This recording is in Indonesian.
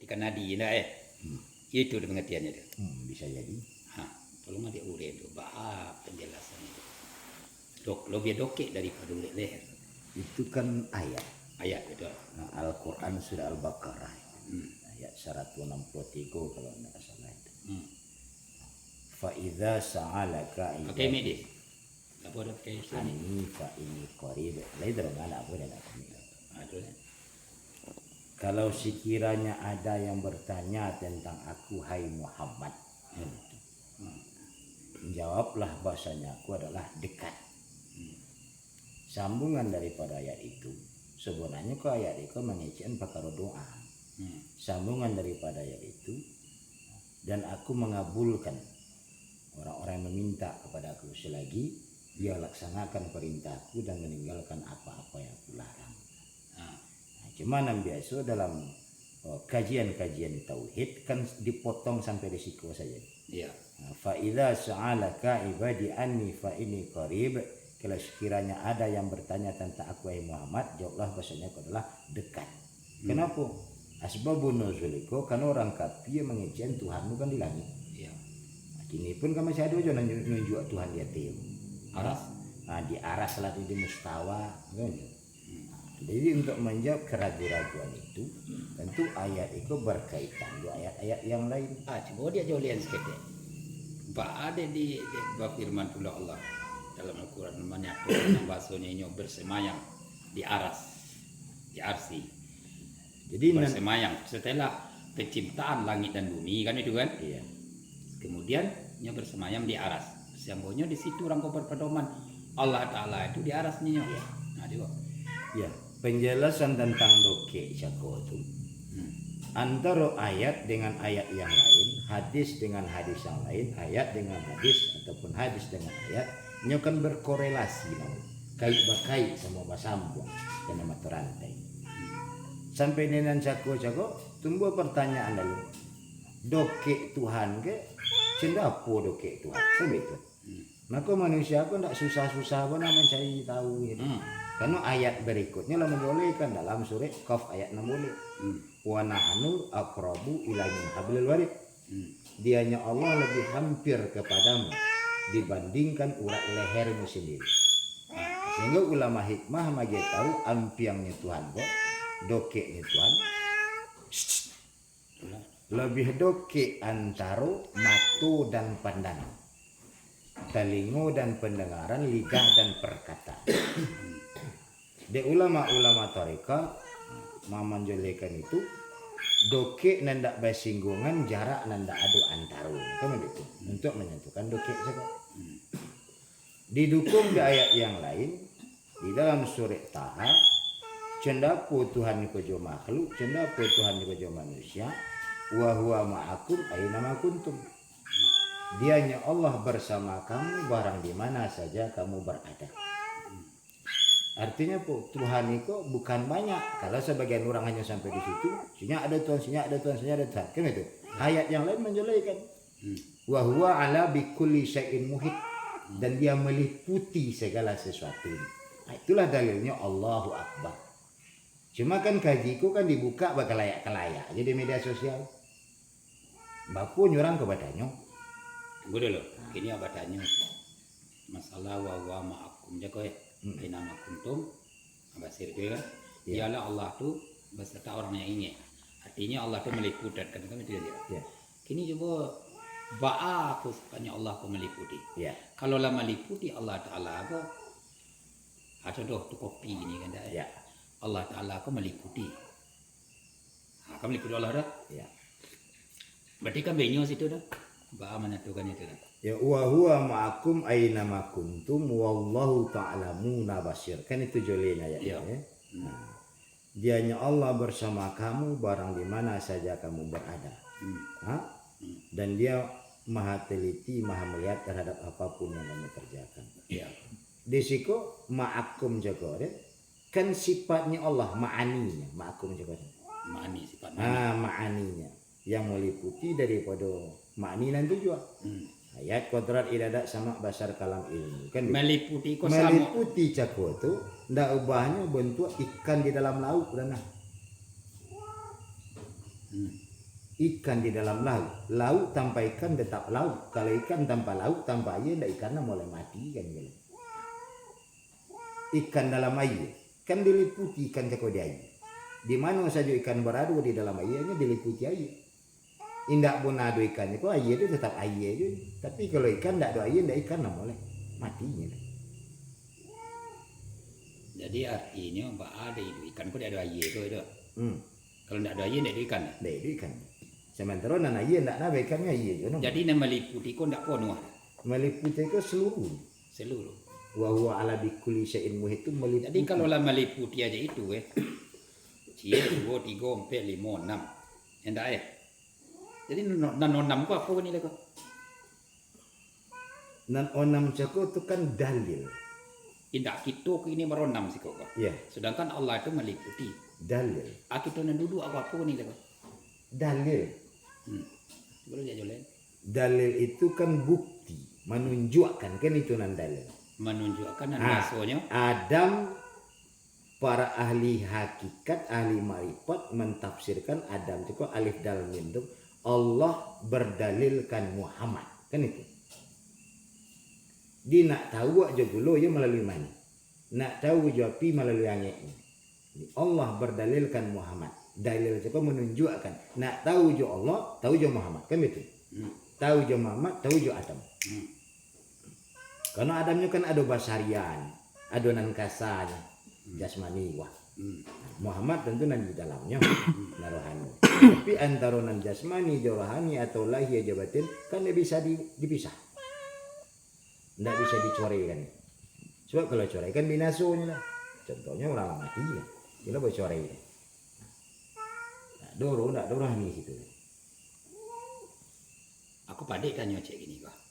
ikan nadi nah itu pengertiannya itu. Bisa jadi. Tolong ada uren itu penjelasan itu. Lebih dokek daripada uren leher. Itu kan ayat. Ayat betul. Al-Quran surah Al-Baqarah. Ayat 163 kalau tidak salah itu. Fa'idha sa'alaka ibadi. Pakai medis. Tak boleh pakai Islam. Ani fa'ini qarib. Lain terang apa dan aku ni. Kalau sekiranya ada yang bertanya tentang aku, hai Muhammad, jawablah bahasanya aku adalah dekat. Sambungan daripada ayat itu, sebenarnya kok ayat itu mengecekan perkara doa. Sambungan daripada ayat itu, dan aku mengabulkan orang-orang yang meminta kepada aku selagi dia laksanakan perintahku dan meninggalkan apa-apa yang aku larang. Cuman yang biasa dalam kajian-kajian tauhid kan dipotong sampai di siku saja. Iya. Fa idza sa'alaka ibadi anni fa inni qarib. Kalau sekiranya ada yang bertanya tentang aku wahai Muhammad, jawablah bahasanya aku adalah dekat. Kenapa? Asbabun nuzuliko karena orang kafir mengejek Tuhanmu kan di langit. Iya. Kini pun kami saya ada jangan nunjuk Tuhan di atas. Aras. Di aras lah di mustawa. Jadi untuk menjawab keraguan-raguan itu, tentu ayat itu berkaitan dengan ayat-ayat yang lain. Coba dia jauhian sikit deh. Ada di firman pula Allah dalam Al-Quran menyatakan bahasanya ini bersemayam di aras, di arsi. Jadi bersemayam setelah penciptaan langit dan bumi kan itu kan? Iya. Kemudian nya bersemayam di aras. Sambungnya di situ orang kau berpedoman Allah Taala itu di arasnya. Iya. Nah, dia. Ya. Penjelasan tentang doke syako itu antara ayat dengan ayat yang lain, hadis dengan hadis yang lain, ayat dengan hadis ataupun hadis dengan ayat, ini akan berkorelasi, kait bakai sama bersambung dan mata rantai. Sampai dengan syako tumbuh pertanyaan lalu, doke Tuhan ke, cendapo doke Tuhan, begitu. Maka manusia pun tak susah-susah pun mencari tahu gitu. Karena ayat berikutnya lah membolehkan dalam surah Qaf ayat 60. Wa nahnu aqrabu ilaihi min hablil warid. Dianya Allah lebih hampir kepadamu dibandingkan urat lehermu sendiri. Sehingga ulama hikmah magi tahu ampiangnya Tuhan kok, dokeknya Tuhan. Lebih doke antara mata dan pandangan, telinga dan pendengaran, lidah dan perkataan. De ulama-ulama tarekat memanjolkan itu doke nandak bersinggungan jarak nandak adu antara kan begitu untuk menentukan doke saja. Didukung di ayat yang lain di dalam surah Taha, cendapo Tuhan ko jo makhluk, cendapo Tuhan ko jo manusia, wa huwa ma'akum aina ma kuntum. Dianya Allah bersama kamu barang di mana saja kamu berada. Artinya Tuhan itu bukan banyak. Kalau sebagian orang hanya sampai di situ, sinya ada Tuhan, sinya ada Tuhan, sinya ada Tuhan. Kan itu. Ayat yang lain menjelaskan. Wa huwa ala bikulli syai'in muhit, dan dia meliputi segala sesuatu. Nah, itulah dalilnya Allahu Akbar. Cuma kan kajiku kan dibuka bakal layak-layak. Jadi media sosial. Baku nyurang kepadanya. Tunggu dulu. Ini abatannya. Masalah wa ma'akum jago ya. Nama kuntum basir itu kan ialah Allah tu beserta orang yang ingin, artinya Allah tu meliputi kan kami tidak dia. Kini coba aku sukanya Allah tu meliputi. Kalau lah meliputi Allah Taala apa ada tu kopi ini kan dah. Allah Taala aku meliputi. Kamu meliputi Allah dah. Berarti kan benyo situ dah. Menentukan itu dah. Ya wa huwa ma'akum aina ma kuntum wallahu ta'lamuna basir. Kan itu jolin ayatnya ya. Dianya Allah bersama kamu barang di mana saja kamu berada. Dan dia maha teliti, maha melihat terhadap apapun yang kamu kerjakan. Di situ ma'akum jago kan sifatnya Allah, ma'aninya, ma'akum jago. Ma'ani sifatnya. Ma'aninya yang meliputi daripada ma'ani dan tujuan. Ayat kodrat iradat sama basar kalam ilmu kan meliputi cako itu ndak ubahnya bentuk ikan di dalam laut dan Ikan di dalam laut, laut tanpa ikan tetap laut. Kalau ikan tanpa laut, tanpa air, ndak ikannya mulai mati kan gitu. Ikan dalam air kan diliputi ikan cako di air. Di mana saja ikan berada di dalam airnya diliputi air. Indak pun ada ikannya, kok air itu tetap air itu. Tapi kalau ikan ndak ada air, ndak ikan lah mulai matinya. Jadi artinya mbak ada itu ikan kok ada air itu. Hmm. Kalau ndak ada air ndak ada ikan. Ndak ada ikan. Sementara nan air ndak ada ikannya air itu. Jadi nama meliputi kok ndak penuh. Meliputi ke seluruh. Seluruh. Wa huwa ala bikulli syai'in muhit itu meliputi. Jadi kalau lah meliputi aja itu Cie 2 3 4 5 6. Endak ya. Jadi nan 6 kok apa ini kok? Nan onam cako itu kan dalil. Indak kita ini meronam sih kok. Ya, Sedangkan Allah itu meliputi. dalil. Kita nan duduk apa ini kok? Dalil. Boleh dia jualan. Dalil itu kan bukti, menunjukkan kan itu nan dalil. Menunjukkan dan Ah. maksudnya Adam, para ahli hakikat, ahli marifat mentafsirkan Adam itu alif dalam mim Allah berdalilkan Muhammad kan itu. Dia nak tahu aja dulu ya melalui mana. Nak tahu jawabi melalui angin. Allah berdalilkan Muhammad. Dalil itu menunjukkan. Nak tahu jo Allah, tahu jo Muhammad kan itu. Tahu jo Muhammad, tahu jo Adam. Karena Adamnya kan ada basarian, adonan kasanya, jasmani wah. Muhammad tentu nan di dalamnya, rohani. Tapi antara nan jasmani, rohani atau lahir jabatin kan dia bisa dipisah. Nggak bisa dicoraikan. Sebab kalau corai kan binasunya lah. Contohnya orang mati ya, kita boleh corai. Nah, nggak rohani situ. aku padek tanya cek gini kok.